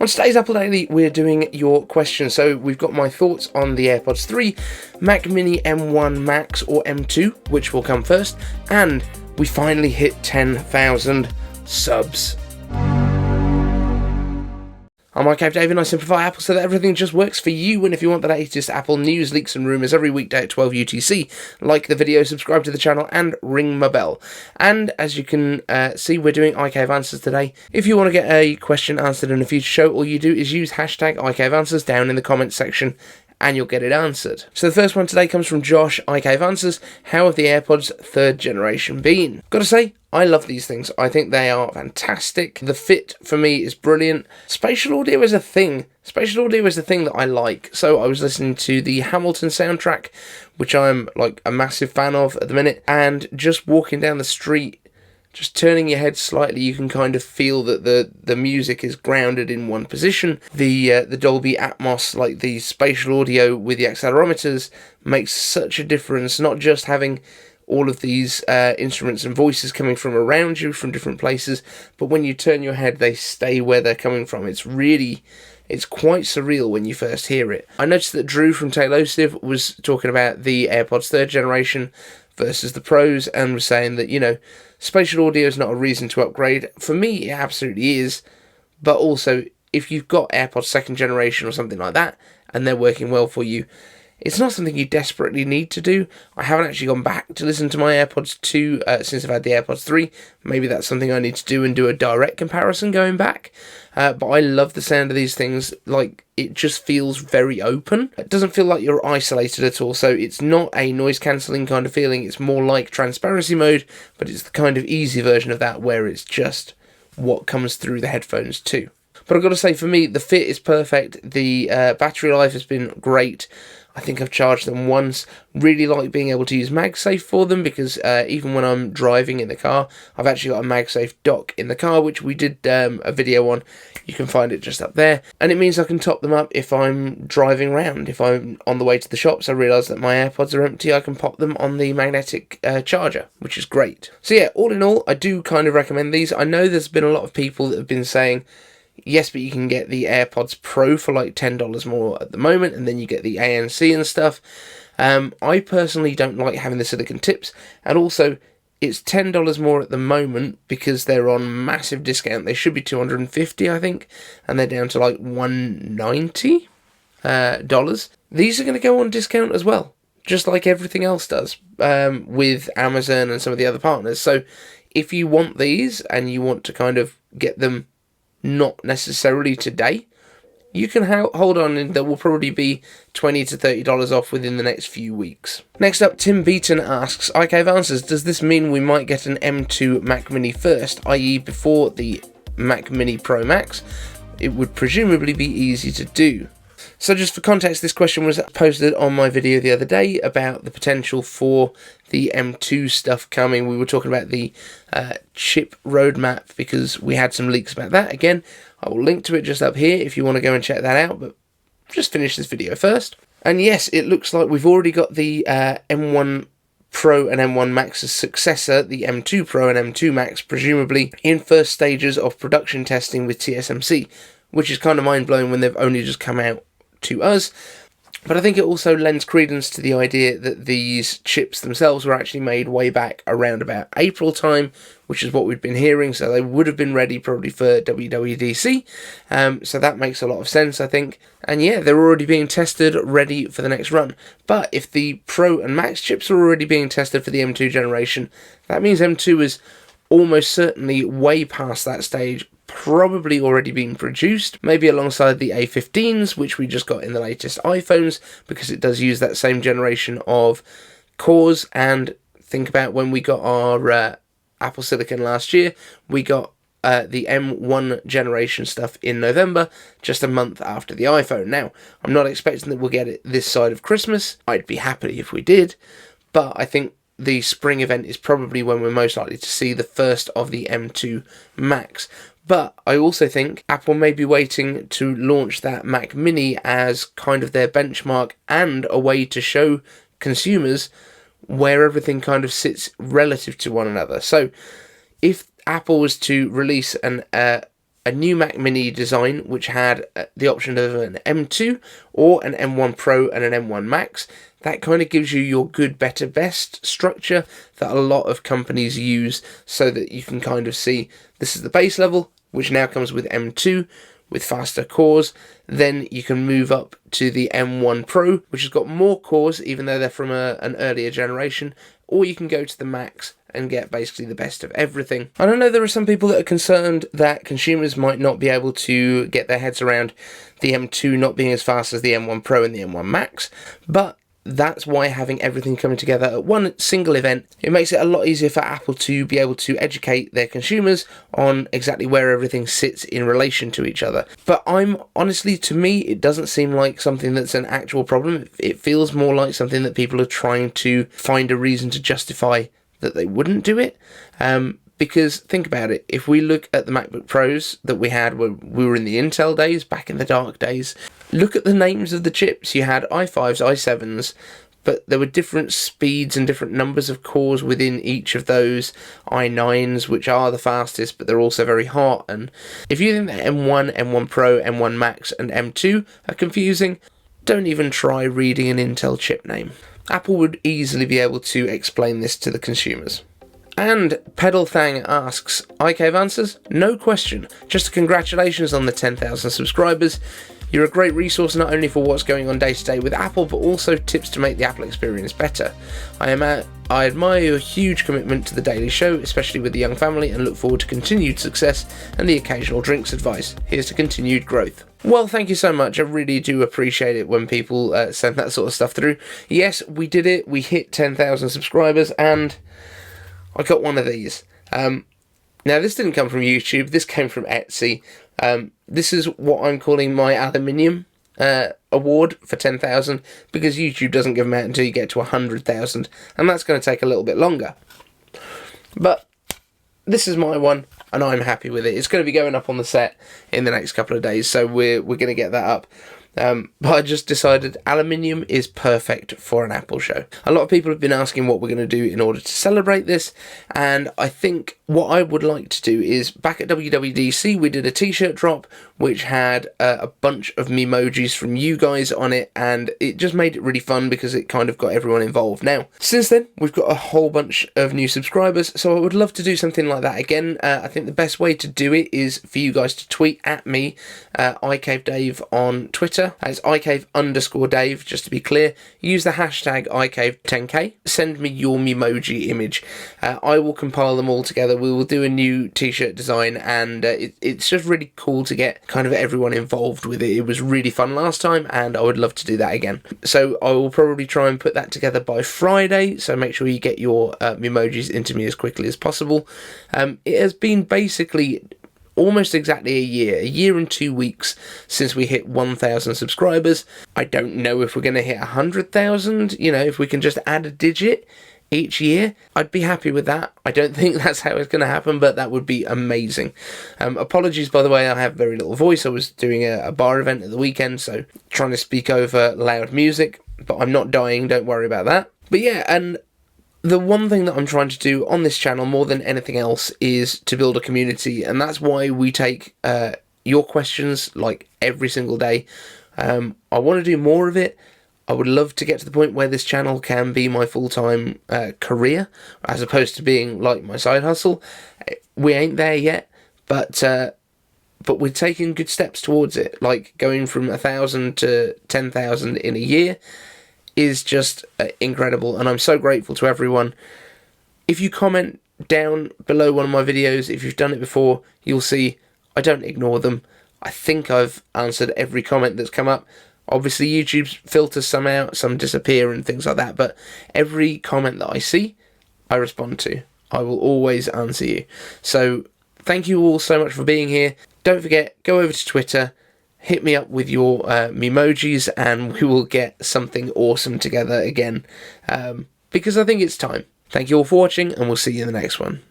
On today's Apple Daily, we're doing your questions. So we've got my thoughts on the AirPods 3, Mac Mini M1 Max or M2, which will come first, and we finally hit 10,000 subs. I'm Cave Dave and I simplify Apple so that everything just works for you. And if you want the latest Apple news, leaks and rumours every weekday at 12 UTC, like the video, subscribe to the channel and ring my bell. And as you can see, we're doing iCave Answers today. If you want to get a question answered in a future show, all you do is use hashtag iCave Answers down in the comments section and you'll get it answered. So the first one today comes from Josh, iCave Answers. How have the AirPods 3rd generation been? Gotta say, I love these things. I think they are fantastic. The fit for me is brilliant. Spatial audio is a thing. Spatial audio is the thing that I like. So I was listening to the Hamilton soundtrack, which I'm like a massive fan of at the minute, and just walking down the street, just turning your head slightly, you can kind of feel that the music is grounded in one position. The Dolby Atmos, like the spatial audio with the accelerometers, makes such a difference. Not just having all of these instruments and voices coming from around you, from different places, but when you turn your head, they stay where they're coming from. It's quite surreal when you first hear it. I noticed that Drew from Tailosive was talking about the AirPods 3rd generation versus the Pros and was saying that, you know, spatial audio is not a reason to upgrade. For me, it absolutely is, but also if you've got AirPods 2nd generation or something like that and they're working well for you, it's not something you desperately need to do. I haven't actually gone back to listen to my AirPods 2 since I've had the AirPods 3. Maybe that's something I need to do and do a direct comparison going back. But I love the sound of these things. Like, it just feels very open. It doesn't feel like you're isolated at all. So it's not a noise cancelling kind of feeling. It's more like transparency mode, but it's the kind of easy version of that where it's just what comes through the headphones too. But I've got to say, for me, the fit is perfect. The battery life has been great. I think I've charged them once. Really like being able to use MagSafe for them because even when I'm driving in the car, I've actually got a MagSafe dock in the car, which we did a video on. You can find it just up there. And it means I can top them up if I'm driving around. If I'm on the way to the shops, I realise that my AirPods are empty, I can pop them on the magnetic charger, which is great. So yeah, all in all, I do kind of recommend these. I know there's been a lot of people that have been saying, yes, but you can get the AirPods Pro for like $10 more at the moment, and then you get the ANC and stuff. I personally don't like having the silicon tips, and also it's $10 more at the moment because they're on massive discount. They should be $250, I think, and they're down to like $190 dollars. These are going to go on discount as well, just like everything else does with Amazon and some of the other partners. So if you want these and you want to kind of get them not necessarily today, you can hold on, and there will probably be $20 to $30 off within the next few weeks. Next up, Tim Beaton asks, iCave Answers, does this mean we might get an M2 Mac Mini first, i.e. before the Mac Mini Pro Max? It would presumably be easy to do. So just for context, this question was posted on my video the other day about the potential for the M2 stuff coming. We were talking about the chip roadmap because we had some leaks about that. Again, I will link to it just up here if you want to go and check that out, but just finish this video first. And yes, it looks like we've already got the M1 Pro and M1 Max's successor, the M2 Pro and M2 Max, presumably in first stages of production testing with TSMC, which is kind of mind-blowing when they've only just come out to us. But I think it also lends credence to the idea that these chips themselves were actually made way back around about April time, which is what we've been hearing, so they would have been ready probably for WWDC, so that makes a lot of sense, I think. And yeah, they're already being tested, ready for the next run. But if the Pro and Max chips are already being tested for the M2 generation, that means M2 is almost certainly way past that stage, probably already been produced, maybe alongside the A15s, which we just got in the latest iPhones, because it does use that same generation of cores. And think about when we got our Apple Silicon last year, we got the M1 generation stuff in November, just a month after the iPhone. Now, I'm not expecting that we'll get it this side of Christmas. I'd be happy if we did, but I think the spring event is probably when we're most likely to see the first of the M2 Max. But I also think Apple may be waiting to launch that Mac Mini as kind of their benchmark and a way to show consumers where everything kind of sits relative to one another. So if Apple was to release an a new Mac Mini design which had the option of an M2 or an M1 Pro and an M1 Max. That kind of gives you your good, better, best structure that a lot of companies use, so that you can kind of see this is the base level, which now comes with M2 with faster cores. Then you can move up to the M1 Pro, which has got more cores even though they're from an earlier generation, or you can go to the Max and get basically the best of everything. I don't know, there are some people that are concerned that consumers might not be able to get their heads around the M2 not being as fast as the M1 Pro and the M1 Max, but that's why having everything coming together at one single event, it makes it a lot easier for Apple to be able to educate their consumers on exactly where everything sits in relation to each other. But honestly, to me, it doesn't seem like something that's an actual problem. It feels more like something that people are trying to find a reason to justify that they wouldn't do it. Because think about it, if we look at the MacBook Pros that we had when we were in the Intel days, back in the dark days, look at the names of the chips. You had i5s, i7s, but there were different speeds and different numbers of cores within each of those. i9s, which are the fastest, but they're also very hot. And if you think that M1, M1 Pro, M1 Max, and M2 are confusing, don't even try reading an Intel chip name. Apple would easily be able to explain this to the consumers. And Pedal Thang asks, iCave answers, no question, just congratulations on the 10,000 subscribers. You're a great resource not only for what's going on day to day with Apple, but also tips to make the Apple experience better. I admire your huge commitment to the daily show, especially with the young family, and look forward to continued success and the occasional drinks advice. Here's to continued growth. Well, thank you so much. I really do appreciate it when people send that sort of stuff through. Yes, we did it. We hit 10,000 subscribers, and I got one of these. Now, this didn't come from YouTube. This came from Etsy. This is what I'm calling my aluminium award for 10,000, because YouTube doesn't give them out until you get to 100,000, and that's going to take a little bit longer. But this is my one, and I'm happy with it. It's going to be going up on the set in the next couple of days, so we're going to get that up. But I just decided aluminium is perfect for an Apple show. A lot of people have been asking what we're going to do in order to celebrate this, and I think what I would like to do is, back at WWDC we did a t-shirt drop which had a bunch of memojis from you guys on it, and it just made it really fun because it kind of got everyone involved. Now, since then we've got a whole bunch of new subscribers, so I would love to do something like that again. I think the best way to do it is for you guys to tweet at me, iCaveDave on Twitter. It's iCave_Dave, just to be clear. Use the hashtag iCave10k. Send me your Memoji image. I will compile them all together. We will do a new t-shirt design, and it's just really cool to get kind of everyone involved with it. It was really fun last time, and I would love to do that again. So I will probably try and put that together by Friday, so make sure you get your Memojis into me as quickly as possible. It has been basically almost exactly a year and 2 weeks since we hit 1,000 subscribers. I don't know if we're going to hit 100,000, if we can just add a digit each year, I'd be happy with that. I don't think that's how it's going to happen, but that would be amazing. Apologies, by the way, I have very little voice. I was doing a bar event at the weekend, so trying to speak over loud music, but I'm not dying, don't worry about that. But yeah, and the one thing that I'm trying to do on this channel more than anything else is to build a community, and that's why we take your questions like every single day. I want to do more of it. I would love to get to the point where this channel can be my full-time career, as opposed to being like my side hustle. We ain't there yet, but we're taking good steps towards it. Like going from 1,000 to 10,000 in a year is just incredible, and I'm so grateful to everyone. If you comment down below one of my videos, if you've done it before, you'll see I don't ignore them. I think I've answered every comment that's come up. Obviously YouTube filters some out, some disappear and things like that, but every comment that I see, I respond to. I will always answer you. So thank you all so much for being here. Don't forget, go over to Twitter, hit me up with your Memojis, and we will get something awesome together again, because I think it's time. Thank you all for watching, and we'll see you in the next one.